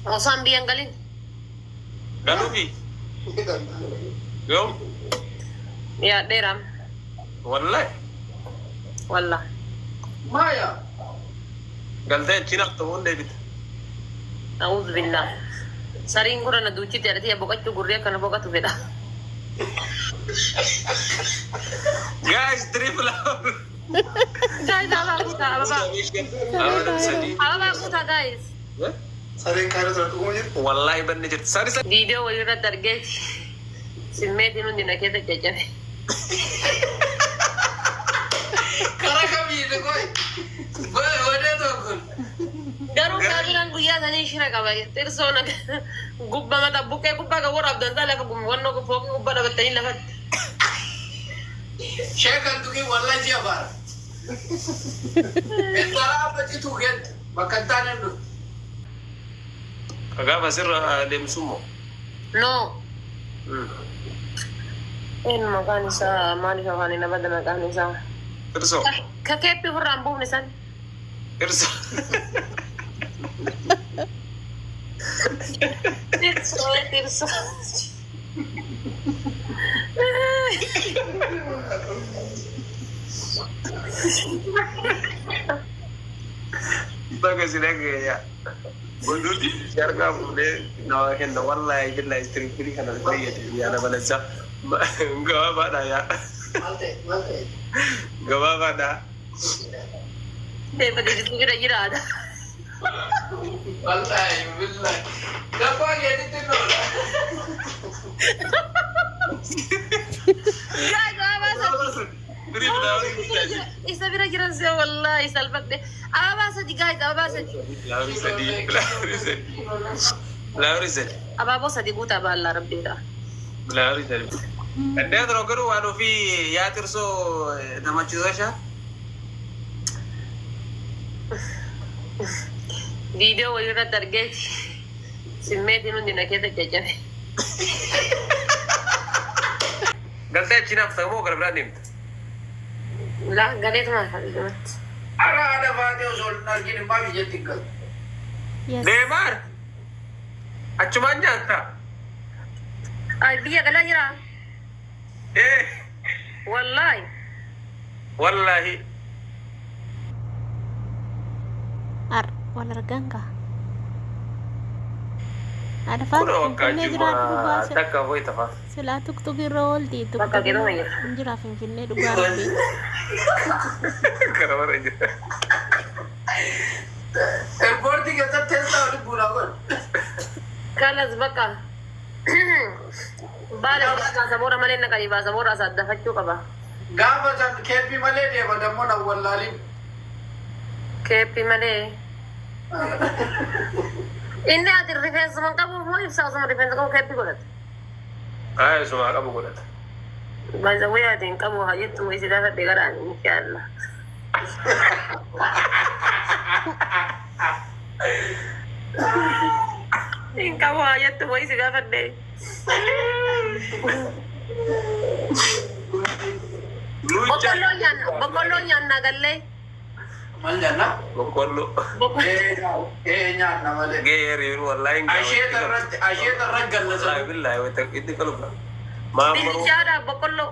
Osaan biyyan galin. Galuufi. Yoom? Yaadheera. Wallahi. Wallah. Maya. Galtee achi nafta waan deebite. A'udhu billah. Sariin gurra na duuchiti adati ya boqachuu gurree akkana boqatu fedha. Guys, triple out. Guys, ababa kutaa ababa. Ababa kutaa guys. Sariin kaayira tura dhuguma jirtu. Wallahi banne jirti. Sari sari. Viidiyoo walirratti argee simmeetiin hundi na keessa jajjabe. Karaa kamiidha koi. Wadee tokko. Garuu kaamiraan guyyaa sanii shira qaba. Tirsoon gubba mata buqqee gubbaa kan warra abdantaa lafa wannoo fooqii gubbaa dhabattanii lafatti. Sheekan tuqii wallaa ji'a baara. Ettaraa abbatti tuqeetti bakka hin taane dhufu. Gaafa sirra deemsummoo. No. Eenyu maqaan isaa maaliif afaan hin abadda maqaan isaa? Tirso. Ka keeppi ofirraa hin buufne san. Tirso. Tirso. Baga sinagaya ya. Bunduti siarga bude na henna wallahi billahi istri kiri kana bayyana ya na balansa. Gawa bada ya. Malte. Gawa bada. Deh pada itu kira-kira ada. Wallahi billahi. Gapa gitu tuh. Enggak apa sih. Beri belauri saja. Isa kira-kira sih wallahi salbat deh. Apa bahasa guys? Apa bahasa? Belauri sedih. Belauri sedih. Apa bahasa di buta bala Rabbi dah. Belauri sedih. Anda terus keru anu fi ya tirso nama cuaca. Video walirra targee simmeetiin hundi na keessa jajjabe. Galtee achi nafta moo gara biraa deemte? Laa galeetuma fayyadamatti. Ara ada baatee osoo hin argin immaa biyyatti hin galu. Deemaar. Achumaan nyaatta. Ay biyya galaa jira. Wallahi. Wallahi. Walarganga. Ada Kuno fatu ka juma takka boy tafa. Sila tuk roll di tuk. Bakka gino ya. Injira finfinne dugar bi. Karawar aja. Airport ke sath testa oli pura kon. Kalas bakka. Bala bahasa mora malee na kali bahasa mora sa dafachuu qaba. Gaafa san keeppi malee deema dammoo na wallaalin. Keeppi malee. Inni ati rifeensa man qabu moo ibsaa osuma rifeensa qabu keeppi godhate. Ay, suma qabu godhata. Baza wayaatiin qabu hayyattu isi gaafadhe garaan inshallah. In qabu hayyattu isi gaafadhe. Boqqolloo nyaanna gallee. Mal janna? Boqqollo. Nyaanna malee. Geeri wallahi. Asheeta irra gallasa. Wallahi billahi wata itti kalubra. Maamuru. Dinnichaadha boqqolloo.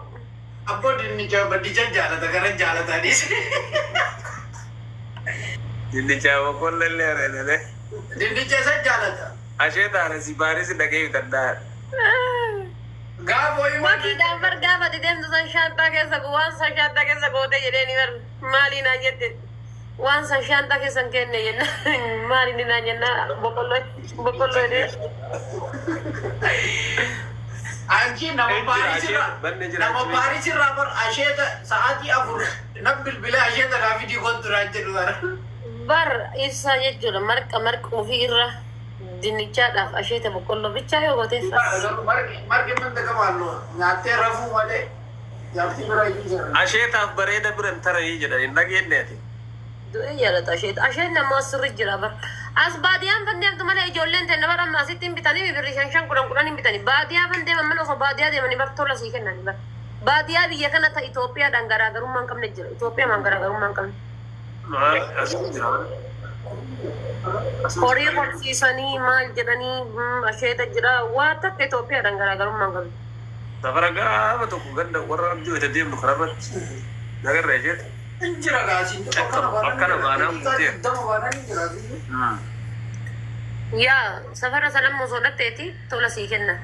Abboo dinnicha baddicha jaalata gara jaalataanis. Dinnicha boqqollo illee reelele. Dinnicha isa jaalata. Asheetaan si baaris dhagee bitaddaa. Gaafa hoyi Wakii daanfar gaafa deemtu san shaantaa keessa waan san shaantaa keessa goote jedheeni bar maaliin haa jette waan san shaantaa keessan kenne jenna maaliin naa jenna boqqolloo jedhee. Anki nama Paarisirraa bar asheeta sa'aatii 4 nam bilbilee asheeta gaafi diikoon turaa jedhu bara. Bar ibsaa jechuudha marqa ofii irra dinnichaadhaaf asheeta boqqolloo bichaa yoo gooteessa. Margi manta kamaallu nyaattee rafuu malee jaartii bira iyyuu jira. Asheetaaf bareeda biran taranii jedhani dhageenneeti. Du'ee jaalata asheeta. Asheen namaa sirri jira bar. As baadiyaan fan deemtu malee ijoolleen ta'e nama rammaa asitti hin bitanii birri 5 hin bitanii. Baadiyaa fan deeman mana osoo baadiyaa deemanii bar tola sii kennanii bar. Baadiyaa biyya kana ta'a Itoophiyaadhaan garaagarummaa hin qabne jira. Itoophiyaa maan garaagarummaa hin qabne. Maal asii jira? horii horsiisanii maal jedhanii asheeta jira waa takka Itoophiyaadhaan garaagarummaan qabu. Safara gaama tokko ganda warra abdii wayita deemnu kanarratti nagarra isheeti. Injira gaasiin akkana baanaa mutee. dama baanaan injira Yaa safara sanan osoo dhatteeti tola sii kenna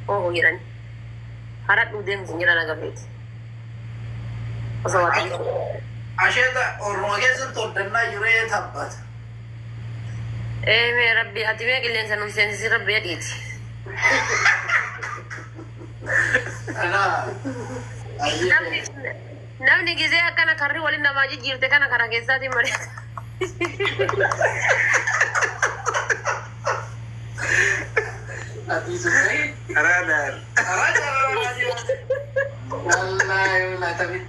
oo jedhani. Haradhuu deemtu jira nagafeeti. Osoo waaqayyo. asheeta Oromoo keessatti oddannaa jiree taphata. Mee rabbi ati mee qilleensa nuuf seensisi rabbi adiiti. Namni gizee akkana karri waliin namaa jijjiirte kana karaa keessaatiin mari'ata. Ati suphee Araadaan. wallahi wallahi tapi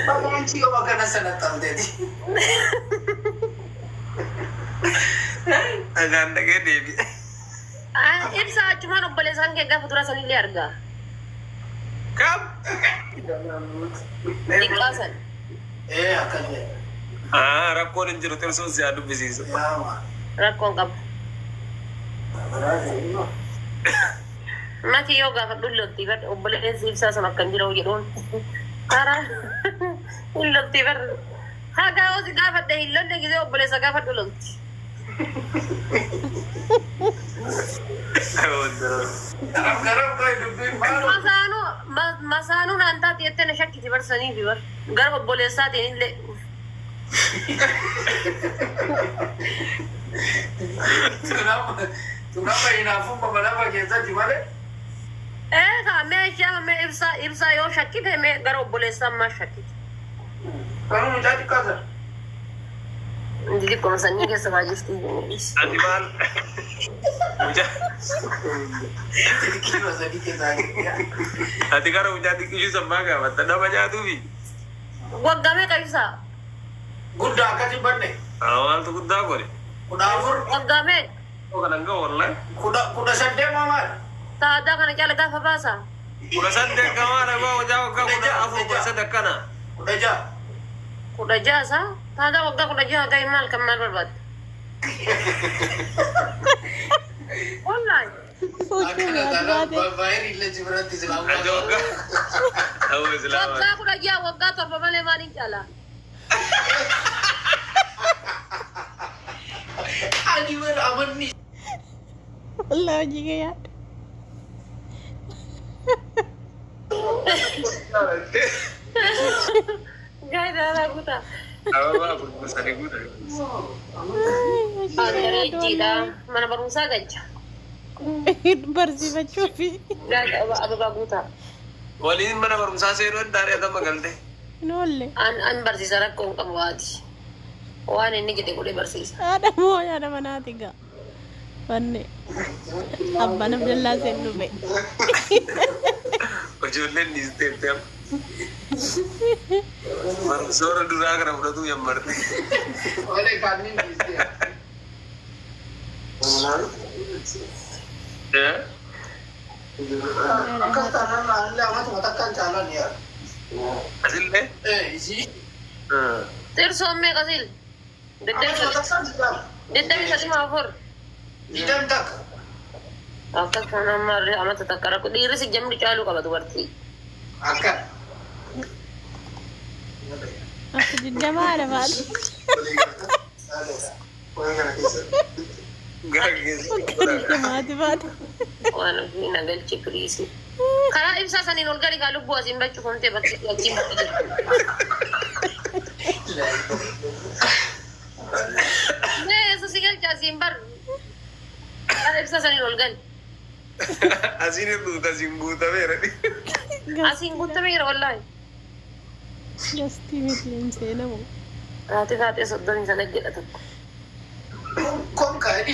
Bagaimana sih kau makan sana tadi? Agaan dhagee deebi. Ibsa achumaan obboleessaan kee gaafa dura sanillee argaa. Kam? Xiqqaasan. Akan deh. Rakkoon hin jiru teessoo si haa dubbisiisu. Ya, ma. Rakkoon qabu. Maki yoo gaafa dhullootti bar obboleessi ibsaa sun akkan jira jedhuun. Karaa hin lolti bar. Hagaa osi gaafadhe hin lolle gisee obboleessa gaafa dhullootti. Garam kau hidupin malu. Masaanuu naan taate jettee na shakkiti barsanii fi bar. Gara obboleessaatiin illee. Kenapa inafu beberapa kita gimana? Meeshaa ibsaa yoo shakkite mee gara obboleessaan maa shakkite. Kamu menjadi kasar. Jadi kalau sanya ke sebajis tu. Ati maal? Jadi kira sedikit lagi. Ati gara hojjati kishuu sammaa gaafata nama nyaatuufi. Waggame kaisa. Guddaa akkati banne. Maaltu guddaa godhe? Kudha afur. Waggame. Kanan ga wallahi. Kudha saddeet maal? Taada kana jala gafa basa. Kudha saddeet kamaana goo hojaa waggaa kudha afur kudha saddeet kana. Kudha jaha. Kuda jasa. Taada wagga kuda jaha gay mal kamal barbat. Wallahi. Bayar ille berarti selama. Ada waggaa. Tahu selama. Wagga kuda jaha wagga torba male mani jala. Ani ber aman ni. Allah juga ya. Gay dah kuda. Apa berusaha guna. Ada jida mana berusaha gajah. Bersih bacufi. Gay apa kuda. Waliin mana barumsaa seenuun daarii akka magalte. Nolle. An bersisa rakkoo qabu waati. Waan inni jedhe godhe barsiisa. Ada mau ada mana tiga. Wanne. Abban Abdullah sen dhufe. Ijoolleen dhiisteetteem. Barumsoora duraa kana fudhatu yammarte. Oleh kami ni dia. Akan tanah anda amat mengatakan calon ya. Asillee? Isi. Tirso me kasil. Deddebi sadi maafur. Idam tak. Akka kana marre amata takkara ko dhiirri si jamdi caalu qaba dubartii. Akan. Aku jidda maala maal. Jidda maati maati. Waan ofii nagalchi kiriisi. Karaa ibsaa saniin ol gadi kaa lubbuu asiin bachuu komtee bakki achiin bakka jiru. Mee eessa si galcha asiin bar. Karaa ibsaa saniin ol gadi. Asiin hir'uuta asiin guutameera. Asiin guutameera wallaahi. Gasti mitleen seenamu. Haati taatee soddomii sana jedha tokko. Kom kadi.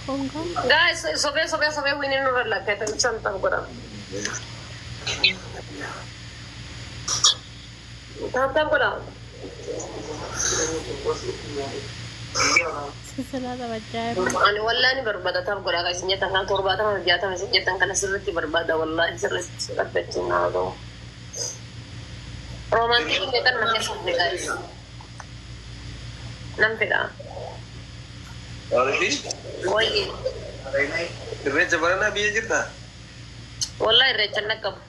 Kongkong. Guys, sobee winin nurra lakkata ibsaan ta'u godhama. Taattaan godhama. Sisirata bacaa. Ani wallahi ni berbada tab gola kasihnya tanggal torbata mah jata masih jata kana sirri berbada wallahi sirri betul nado. Romantis ini kan masih sampai guys. Nampak dah. Already? Oh iya. Irrecha barana biya jirta? Wallahi irrecha nakam.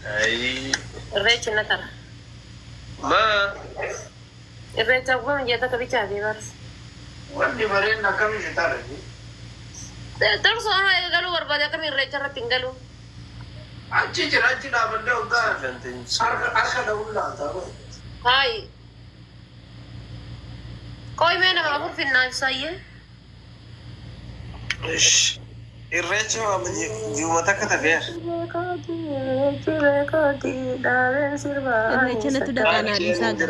Ay. Irrecha nakar. Ma. Irrecha gua menjata kebica bebas. Wanti marin nakam kita lagi. Terus orang galu berbada kami irrecha tinggalu. Anci dah benda udah. Arka dah ulah tahu. Hai. Koi mana mabur final saya? Irrecha mamanya Jumata kata dia. Irrecha na tu dah kana di saga.